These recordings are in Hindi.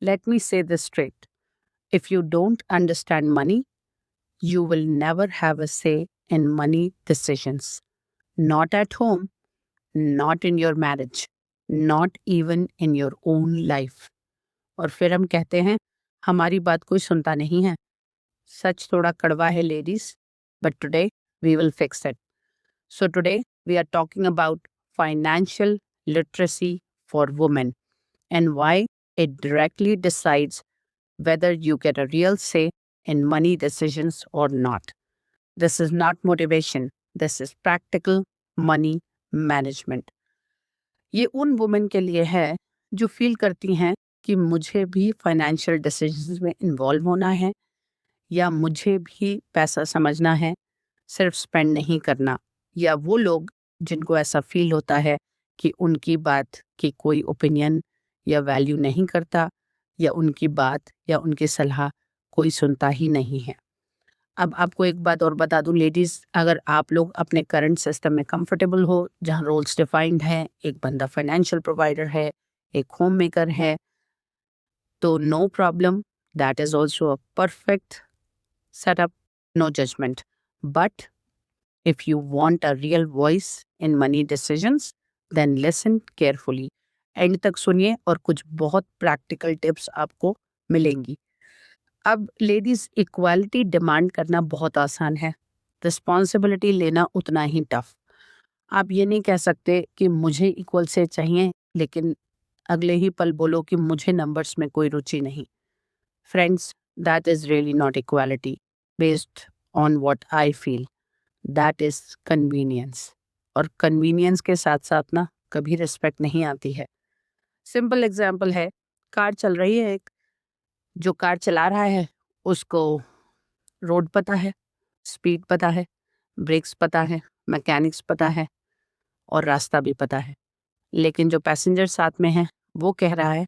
Let me say this straight. If you don't understand money, you will never have a say in money decisions. Not at home, not in your marriage, not even in your own life. और फिर हम कहते हैं हमारी बात कोई सुनता नहीं है. सच थोड़ा कड़वा है ladies, but today we will fix it. So today we are talking about financial literacy for women and why it directly decides whether you get a real say in money decisions or not. This is not motivation. This is practical money management. ये उन वुमेन के लिए है जो फील करती हैं कि मुझे भी फाइनेंशियल डिसीजंस में इन्वॉल्व होना है या मुझे भी पैसा समझना है, सिर्फ स्पेंड नहीं करना. या वो लोग जिनको ऐसा फील होता है कि उनकी बात की कोई ओपिनियन या वैल्यू नहीं करता या उनकी बात या उनकी सलाह कोई सुनता ही नहीं है. अब आपको एक बात और बता दूं लेडीज, अगर आप लोग अपने करंट सिस्टम में कंफर्टेबल हो जहां रोल्स डिफाइंड हैं, एक बंदा फाइनेंशियल प्रोवाइडर है, एक होम मेकर है, तो no problem, that is also a perfect setup, no judgment. But if you want a real voice in money decisions, then listen carefully. And तक सुनिए और कुछ बहुत प्रैक्टिकल टिप्स आपको मिलेंगी. अब लेडीज, इक्वालिटी डिमांड करना बहुत आसान है, रिस्पॉन्सिबिलिटी लेना उतना ही टफ. आप ये नहीं कह सकते कि मुझे इक्वल से चाहिए लेकिन अगले ही पल बोलो कि मुझे नंबर्स में कोई रुचि नहीं. Friends, that is really not equality based on what I feel. That is convenience. और convenience के साथ साथ ना कभी रिस्पेक्ट नहीं आती है. सिंपल एग्जाम्पल है, कार चल रही है, एक जो कार चला रहा है उसको रोड पता है, स्पीड पता है, ब्रेक्स पता है, मैकेनिक्स पता है और रास्ता भी पता है. लेकिन जो पैसेंजर साथ में है वो कह रहा है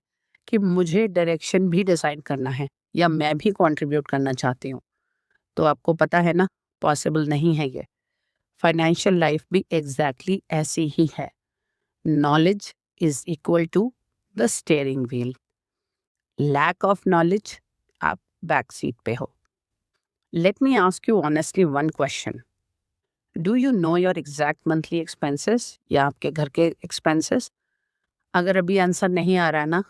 कि मुझे डायरेक्शन भी डिसाइड करना है या मैं भी कंट्रीब्यूट करना चाहती हूँ. तो आपको पता है ना, पॉसिबल नहीं है ये. फाइनेंशियल लाइफ भी एग्जैक्टली ऐसी ही है. Knowledge is equal to the steering wheel. Lack of knowledge, आप बैक सीट पे हो. Let me ask you honestly one question. Do you know your exact monthly expenses या आपके घर के एक्सपेंसेस? अगर अभी आंसर नहीं आ रहा है ना,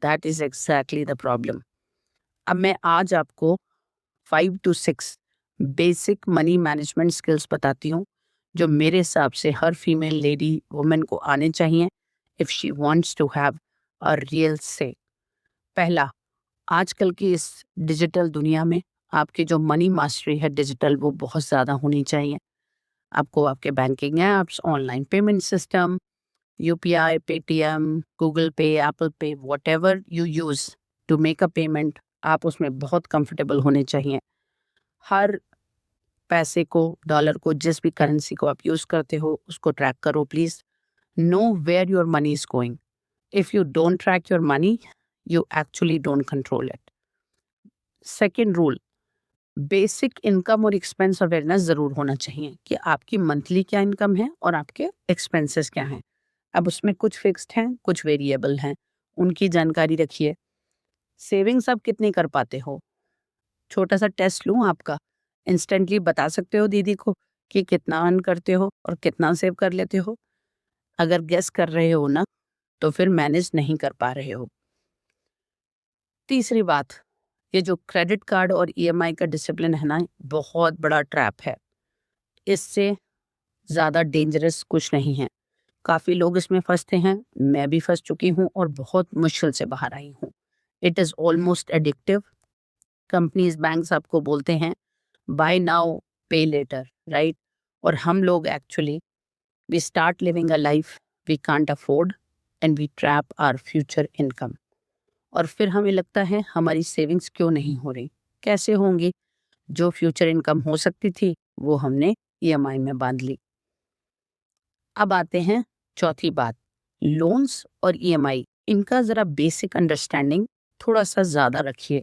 that is exactly the problem. अब मैं आज आपको 5 to 6 basic money management skills बताती हूँ जो मेरे हिसाब से हर फीमेल लेडी वुमेन को आने चाहिए if she wants to have a real say. पहला, आजकल की इस डिजिटल दुनिया में आपकी जो मनी मास्टरी है डिजिटल, वो बहुत ज़्यादा होनी चाहिए. आपको आपके banking apps, online payment system, UPI, Paytm, Google Pay, Apple Pay, whatever you use to make a payment, आप उसमें बहुत कंफर्टेबल होने चाहिए. हर पैसे को, डॉलर को, जिस भी करेंसी को आप यूज करते हो उसको ट्रैक करो please. Know where your money is going. If you don't track your money, you actually don't control it. Second rule, basic income और एक्सपेंस अवेयरनेस जरूर होना चाहिए कि आपकी मंथली क्या इनकम है और आपके एक्सपेंसेस क्या हैं. अब उसमें कुछ फिक्स्ड हैं, कुछ वेरिएबल हैं, उनकी जानकारी रखिए. सेविंग्स आप कितनी कर पाते हो? छोटा सा टेस्ट लूं आपका, इंस्टेंटली बता सकते हो दीदी को कि कितना अर्न करते हो और कितना सेव कर लेते हो? अगर गेस कर रहे हो ना, तो फिर मैनेज नहीं कर पा रहे हो. तीसरी बात, ये जो क्रेडिट कार्ड और ईएमआई का डिसिप्लिन है ना, बहुत बड़ा ट्रैप है. इससे ज़्यादा डेंजरस कुछ नहीं है. काफ़ी लोग इसमें फंसते हैं, मैं भी फंस चुकी हूँ और बहुत मुश्किल से बाहर आई हूँ. It is almost addictive. Companies, banks आपको बोलते हैं buy now pay later, right? और हम लोग actually we start living a life we can't afford and we trap our future income. और फिर हमें लगता है हमारी सेविंग्स क्यों नहीं हो रही? कैसे होंगी? जो फ्यूचर इनकम हो सकती थी वो हमने ईएमआई में बांध ली. अब आते हैं चौथी बात, लोन्स और ईएमआई. इनका ज़रा बेसिक अंडरस्टैंडिंग थोड़ा सा ज़्यादा रखिए.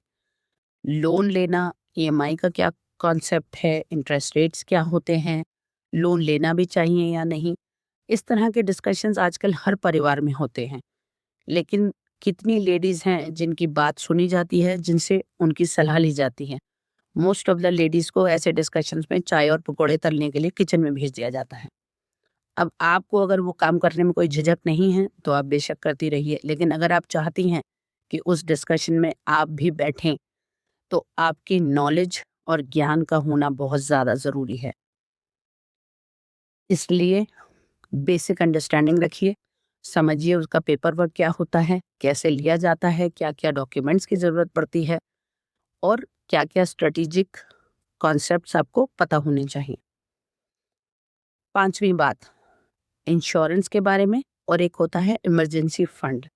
लोन लेना, ईएमआई का क्या कॉन्सेप्ट है, इंटरेस्ट रेट्स क्या होते हैं, लोन लेना भी चाहिए या नहीं, इस तरह के डिस्कशंस आजकल हर परिवार में होते हैं. लेकिन कितनी लेडीज हैं जिनकी बात सुनी जाती है, जिनसे उनकी सलाह ली जाती है। मोस्ट ऑफ द लेडीज को ऐसे डिस्कशंस में चाय और पकौड़े तलने के लिए किचन में भेज दिया जाता है। अब आपको अगर वो काम करने में कोई झिझक नहीं है तो आप बेशक करती रहिए, लेकिन अगर आप चाहती हैं कि उस डिस्कशन में आप भी बैठें तो आपकी नॉलेज और ज्ञान का होना बहुत ज़्यादा ज़रूरी है। इसलिए बेसिक अंडरस्टैंडिंग रखिए, समझिए उसका पेपर वर्क क्या होता है, कैसे लिया जाता है, क्या-क्या डॉक्यूमेंट्स की ज़रूरत पड़ती है और क्या-क्या स्ट्रेटेजिक कॉन्सेप्ट्स आपको पता होने चाहिए। 5वीं बात, इंश्योरेंस के बारे में, और एक होता है इमरजेंसी फंड।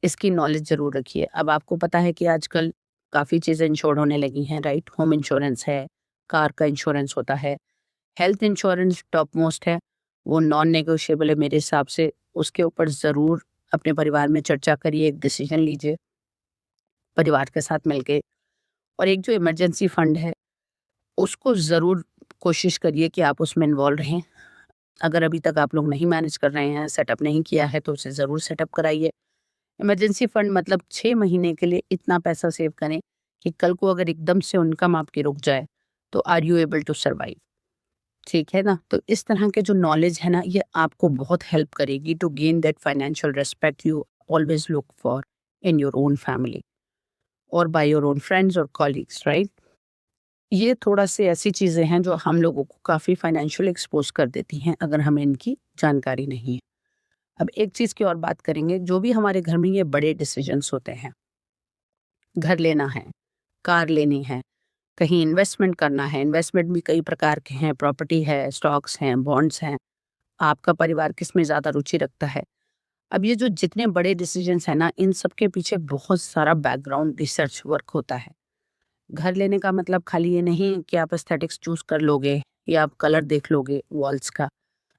इसकी नॉलेज ज़रूर रखिए। अब आपको पता है कि आजकल काफ़ी चीज़ें इंश्योर्ड होने लगी हैं, राइट? होम इंश्योरेंस है, कार का इंश्योरेंस होता है, हेल्थ इंश्योरेंस टॉप मोस्ट है, वो नॉन नेगोशिएबल है मेरे हिसाब से। उसके ऊपर ज़रूर अपने परिवार में चर्चा करिए, एक डिसीजन लीजिए परिवार के साथ मिलके। और एक जो इमरजेंसी फंड है, उसको ज़रूर कोशिश करिए कि आप उसमें इन्वॉल्व रहें। अगर अभी तक आप लोग नहीं मैनेज कर रहे हैं, सेटअप नहीं किया है, तो उसे ज़रूर सेटअप कराइए। इमरजेंसी फंड मतलब 6 महीने के लिए इतना पैसा सेव करें कि कल को अगर एकदम से इनकम आपकी रुक जाए, तो are you able to survive? ठीक है ना? तो इस तरह के जो नॉलेज है ना, ये आपको बहुत हेल्प करेगी to gain that financial respect you always look for in your own family और बाय योर ओन फ्रेंड्स और कॉलीग्स, राइट? ये थोड़ा-सी ऐसी चीज़ें हैं जो हम लोगों को काफ़ी फाइनेंशियल एक्सपोज़ कर देती हैं अगर हमें इनकी जानकारी नहीं है। अब एक चीज़ की और बात करेंगे, जो भी हमारे घर में ये बड़े डिसीजंस होते हैं, घर लेना है, कार लेनी है, कहीं इन्वेस्टमेंट करना है, इन्वेस्टमेंट भी कई प्रकार के हैं, प्रॉपर्टी है, स्टॉक्स हैं, बॉन्ड्स हैं, आपका परिवार किसमें ज़्यादा रुचि रखता है। अब ये जो जितने बड़े डिसीजंस हैं ना, इन सब के पीछे बहुत सारा बैकग्राउंड रिसर्च वर्क होता है। घर लेने का मतलब खाली ये नहीं कि आप एस्थेटिक्स चूज़ कर लोगे या आप कलर देख लोगे वॉल्स का,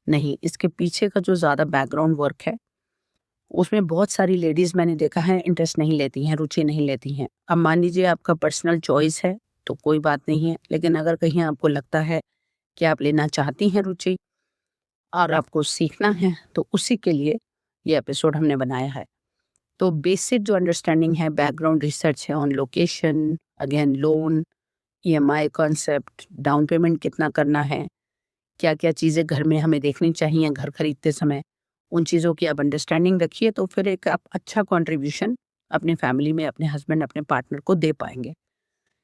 नहीं, इसके पीछे का जो ज़्यादा बैकग्राउंड वर्क है, उसमें बहुत सारी लेडीज़ मैंने देखा है इंटरेस्ट नहीं लेती हैं, रुचि नहीं लेती हैं। अब मान लीजिए आपका पर्सनल चॉइस है, तो कोई बात नहीं है, लेकिन अगर कहीं आपको लगता है कि आप लेना चाहती हैं रुचि और आपको सीखना है, तो उसी के लिए ये एपिसोड हमने बनाया है। तो बेसिक जो अंडरस्टैंडिंग है, बैकग्राउंड रिसर्च है on location, again loan, EMI concept, down payment कितना करना है, क्या-क्या चीज़ें घर में हमें देखनी चाहिए घर खरीदते समय, उन चीज़ों की आप अंडरस्टैंडिंग रखिए तो फिर एक आप अच्छा कंट्रीब्यूशन अपने फैमिली में, अपने हस्बैंड, अपने पार्टनर को दे पाएँगे।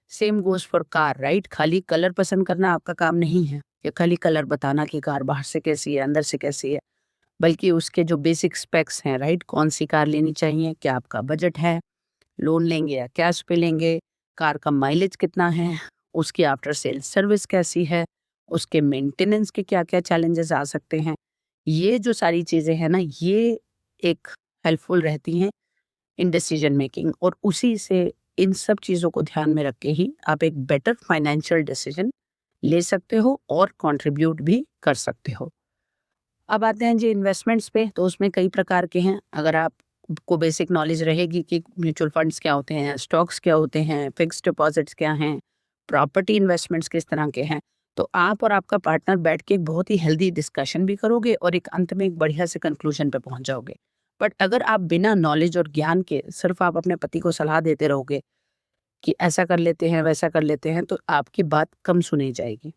Same goes for car, right? खाली कलर पसंद करना आपका काम नहीं है, या खाली कलर बताना कि कार बाहर से कैसी है, अंदर से कैसी है, बल्कि उसके जो बेसिक स्पेक्स हैं, राइट? कौन-सी कार लेनी चाहिए, क्या आपका बजट है, लोन लेंगे या कैश पे लेंगे, कार का माइलेज कितना है, उसकी आफ्टर सेल सर्विस कैसी है, उसके मेंटेनेंस के क्या-क्या चैलेंजेस आ सकते हैं। ये जो सारी चीज़ें हैं ना, ये एक हेल्पफुल रहती हैं इन डिसीजन मेकिंग, और उसी से इन सब चीज़ों को ध्यान में रख के ही आप एक बेटर फाइनेंशियल डिसीजन ले सकते हो और कंट्रीब्यूट भी कर सकते हो। अब आते हैं जी इन्वेस्टमेंट्स पे, तो उसमें कई प्रकार के हैं। अगर आपको बेसिक नॉलेज रहेगी कि म्यूचुअल फंड्स क्या होते हैं, स्टॉक्स क्या होते हैं, फिक्स्ड डिपॉजिट्स क्या हैं, प्रॉपर्टी इन्वेस्टमेंट्स किस तरह के हैं, तो आप और आपका पार्टनर बैठ के एक बहुत ही हेल्दी डिस्कशन भी करोगे और एक अंत में एक बढ़िया से कंक्लूजन पे पहुंच जाओगे। बट अगर आप बिना नॉलेज और ज्ञान के सिर्फ आप अपने पति को सलाह देते रहोगे कि ऐसा कर लेते हैं, वैसा कर लेते हैं, तो आपकी बात कम सुनी जाएगी,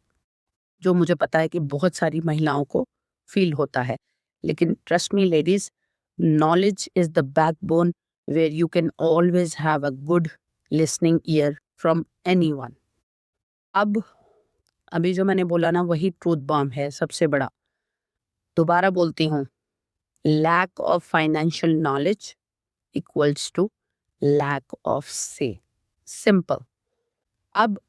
जो मुझे पता है कि बहुत सारी महिलाओं को फील होता है। लेकिन trust me ladies, knowledge is the backbone where you can always have a good listening ear from anyone. अब अभी जो मैंने बोला ना, वही ट्रूथ बॉम्ब है सबसे बड़ा। दोबारा बोलती हूँ, lack of financial knowledge equals to lack of say. Simple. अब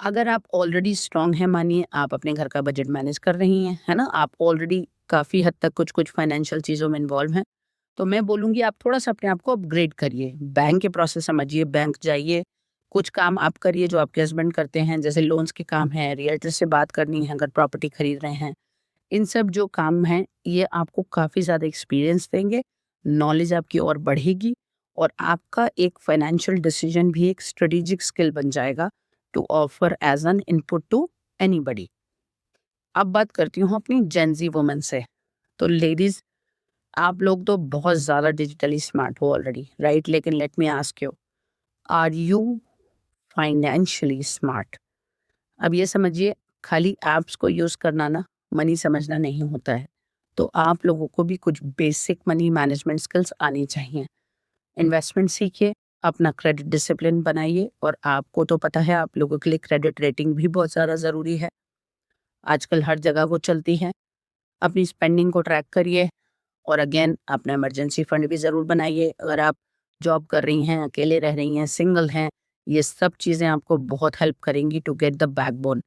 अगर आप ऑलरेडी स्ट्रांग हैं, मानिए आप अपने घर का बजट मैनेज कर रही हैं, है ना? आप ऑलरेडी काफ़ी हद तक कुछ-कुछ फाइनेंशियल चीज़ों में इन्वॉल्व हैं, तो मैं बोलूँगी आप थोड़ा-सा अपने आप को अपग्रेड करिए। बैंक के प्रोसेस समझिए, बैंक जाइए, कुछ काम आप करिए जो आपके हस्बैंड करते हैं, जैसे लोन्स के काम हैं, रियल्टर से बात करनी है अगर प्रॉपर्टी खरीद रहे हैं। इन सब जो काम हैं, ये आपको काफ़ी ज़्यादा एक्सपीरियंस देंगे, नॉलेज आपकी और बढ़ेगी और आपका एक फाइनेंशियल डिसीजन भी एक स्ट्रेटेजिक स्किल बन जाएगा to offer as an input to anybody. अब बात करती हूँ अपनी जेन ज़ी वुमन से। तो लेडीज़, आप लोग तो बहुत ज़्यादा डिजिटली स्मार्ट हो ऑलरेडी, राइट? लेकिन let me ask you, are you financially smart? अब ये समझिए, खाली ऐप्स को यूज़ करना ना मनी समझना नहीं होता है। तो आप लोगों को भी कुछ बेसिक मनी मैनेजमेंट स्किल्स आनी चाहिए। इन्वेस्टमेंट सीखिए, अपना क्रेडिट डिसिप्लिन बनाइए, और आपको तो पता है आप लोगों के लिए क्रेडिट रेटिंग भी बहुत ज़्यादा ज़रूरी है। आजकल हर जगह वो चलती है। अपनी स्पेंडिंग को ट्रैक करिए, और अगेन अपना इमरजेंसी फंड भी ज़रूर बनाइए। अगर आप जॉब कर रही हैं, अकेले रह रही हैं, सिंगल हैं, ये सब चीज़ें आपको बहुत हेल्प करेंगी टू गेट द बैकबोन।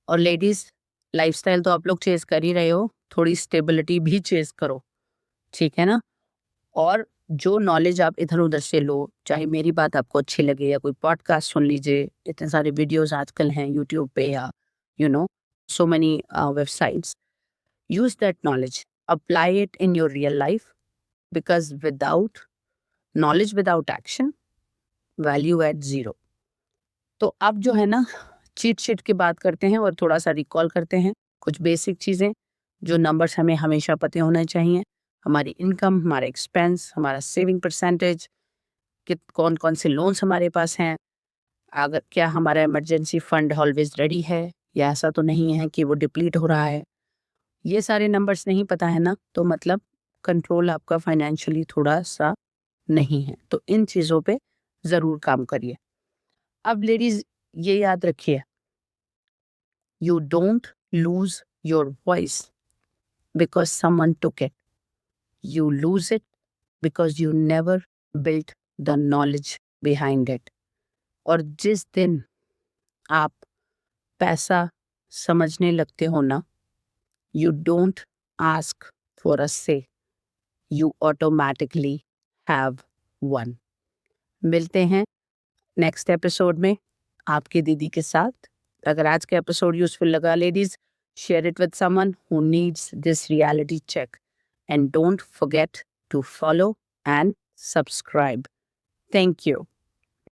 और लेडीज़, लाइफ़स्टाइल तो आप लोग चेज़ कर ही रहे हो, थोड़ी स्टेबिलिटी भी चेज़ करो, ठीक है ना? और जो नॉलेज आप इधर-उधर से लो, चाहे मेरी बात आपको अच्छी लगे या कोई पॉडकास्ट सुन लीजिए, इतने सारे वीडियोज़ आजकल हैं यूट्यूब पे, या you know so many websites. Use that knowledge, apply it in your real life, because without knowledge, without action, value at zero. तो अब जो है ना, चीट शीट की बात करते हैं और थोड़ा-सा रिकॉल करते हैं, कुछ बेसिक चीज़ें, जो नंबर्स हमें हमेशा पते होने चाहिए। हमारी इनकम, हमारा एक्सपेंस, हमारा सेविंग परसेंटेज, कि कौन-कौन से लोन्स हमारे पास हैं, अगर क्या हमारा इमरजेंसी फंड ऑलवेज़ रेडी है, या ऐसा तो नहीं है कि वो डिप्लीट हो रहा है। ये सारे नंबर्स नहीं पता है ना, तो मतलब कंट्रोल आपका फाइनेंशियली थोड़ा-सा नहीं है। तो इन चीज़ों पे ज़रूर काम करिए। अब लेडीज़, ये याद रखिए, you don't lose your voice because someone टूक it, you lose it because you never built the knowledge behind it. और जिस दिन आप पैसा समझने लगते हो ना, you don't ask for a से, यू ऑटोमैटिकली हैव वन। मिलते हैं नेक्स्ट एपिसोड में आपकी दीदी के साथ। अगर आज का एपिसोड यूजफुल लगा ladies, share it with someone who needs this reality check, and don't forget to follow and subscribe. Thank you.